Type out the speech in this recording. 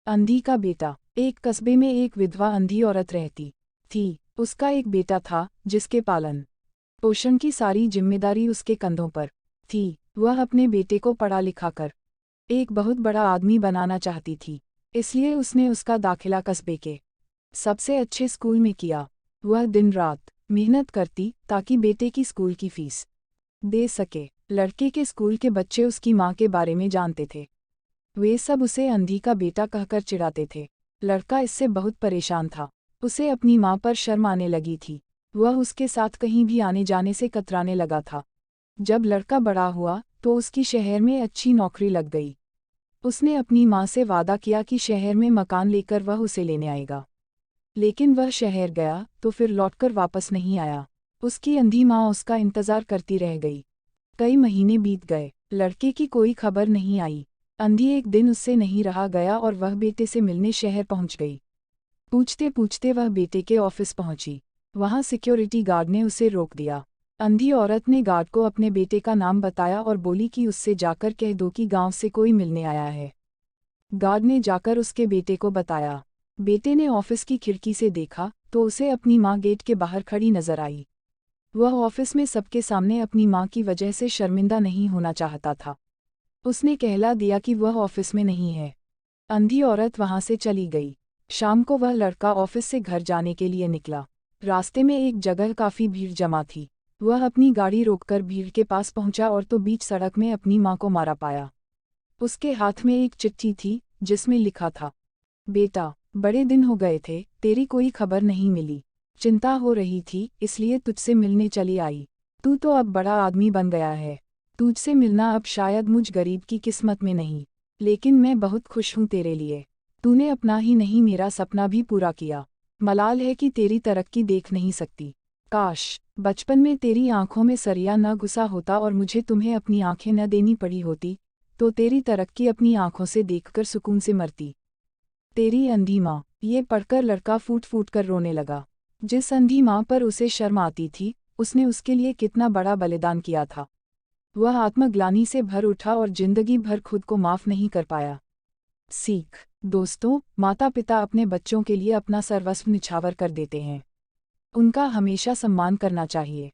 अंधी का बेटा। एक कस्बे में एक विधवा अंधी औरत रहती थी। उसका एक बेटा था जिसके पालन पोषण की सारी जिम्मेदारी उसके कंधों पर थी। वह अपने बेटे को पढ़ा लिखा कर एक बहुत बड़ा आदमी बनाना चाहती थी, इसलिए उसने उसका दाखिला कस्बे के सबसे अच्छे स्कूल में किया। वह दिन रात मेहनत करती ताकि बेटे की स्कूल की फीस दे सके। लड़के के स्कूल के बच्चे उसकी माँ के बारे में जानते थे। वे सब उसे अंधी का बेटा कहकर चिढ़ाते थे। लड़का इससे बहुत परेशान था। उसे अपनी माँ पर शर्म आने लगी थी। वह उसके साथ कहीं भी आने जाने से कतराने लगा था। जब लड़का बड़ा हुआ तो उसकी शहर में अच्छी नौकरी लग गई। उसने अपनी माँ से वादा किया कि शहर में मकान लेकर वह उसे लेने आएगा। लेकिन वह शहर गया तो फिर लौटकर वापस नहीं आया। उसकी अंधी माँ उसका इंतज़ार करती रह गई। कई महीने बीत गए, लड़के की कोई खबर नहीं आई। अंधी एक दिन उससे नहीं रहा गया और वह बेटे से मिलने शहर पहुंच गई। पूछते पूछते वह बेटे के ऑफिस पहुंची। वहां सिक्योरिटी गार्ड ने उसे रोक दिया। अंधी औरत ने गार्ड को अपने बेटे का नाम बताया और बोली कि उससे जाकर कह दो कि गांव से कोई मिलने आया है। गार्ड ने जाकर उसके बेटे को बताया। बेटे ने ऑफिस की खिड़की से देखा तो उसे अपनी माँ गेट के बाहर खड़ी नजर आई। वह ऑफिस में सबके सामने अपनी माँ की वजह से शर्मिंदा नहीं होना चाहता था। उसने कहला दिया कि वह ऑफिस में नहीं है। अंधी औरत वहां से चली गई। शाम को वह लड़का ऑफिस से घर जाने के लिए निकला। रास्ते में एक जगह काफी भीड़ जमा थी। वह अपनी गाड़ी रोककर भीड़ के पास पहुंचा और तो बीच सड़क में अपनी माँ को मारा पाया। उसके हाथ में एक चिट्ठी थी जिसमें लिखा था, बेटा, बड़े दिन हो गए थे, तेरी कोई खबर नहीं मिली। चिंता हो रही थी इसलिए तुझसे मिलने चली आई। तू तो अब बड़ा आदमी बन गया है। तुझसे मिलना अब शायद मुझ गरीब की किस्मत में नहीं, लेकिन मैं बहुत खुश हूँ तेरे लिए। तूने अपना ही नहीं मेरा सपना भी पूरा किया। मलाल है कि तेरी तरक्की देख नहीं सकती। काश बचपन में तेरी आंखों में सरिया न घुसा होता और मुझे तुम्हें अपनी आंखें न देनी पड़ी होती, तो तेरी तरक्की अपनी आंखों से देखकर सुकून से मरती। तेरी अंधी माँ। ये पढ़कर लड़का फूट फूट कर रोने लगा। जिस अंधी माँ पर उसे शर्म आती थी, उसने उसके लिए कितना बड़ा बलिदान किया था। वह आत्मग्लानि से भर उठा और जिंदगी भर खुद को माफ नहीं कर पाया। सीख। दोस्तों, माता पिता अपने बच्चों के लिए अपना सर्वस्व निछावर कर देते हैं। उनका हमेशा सम्मान करना चाहिए।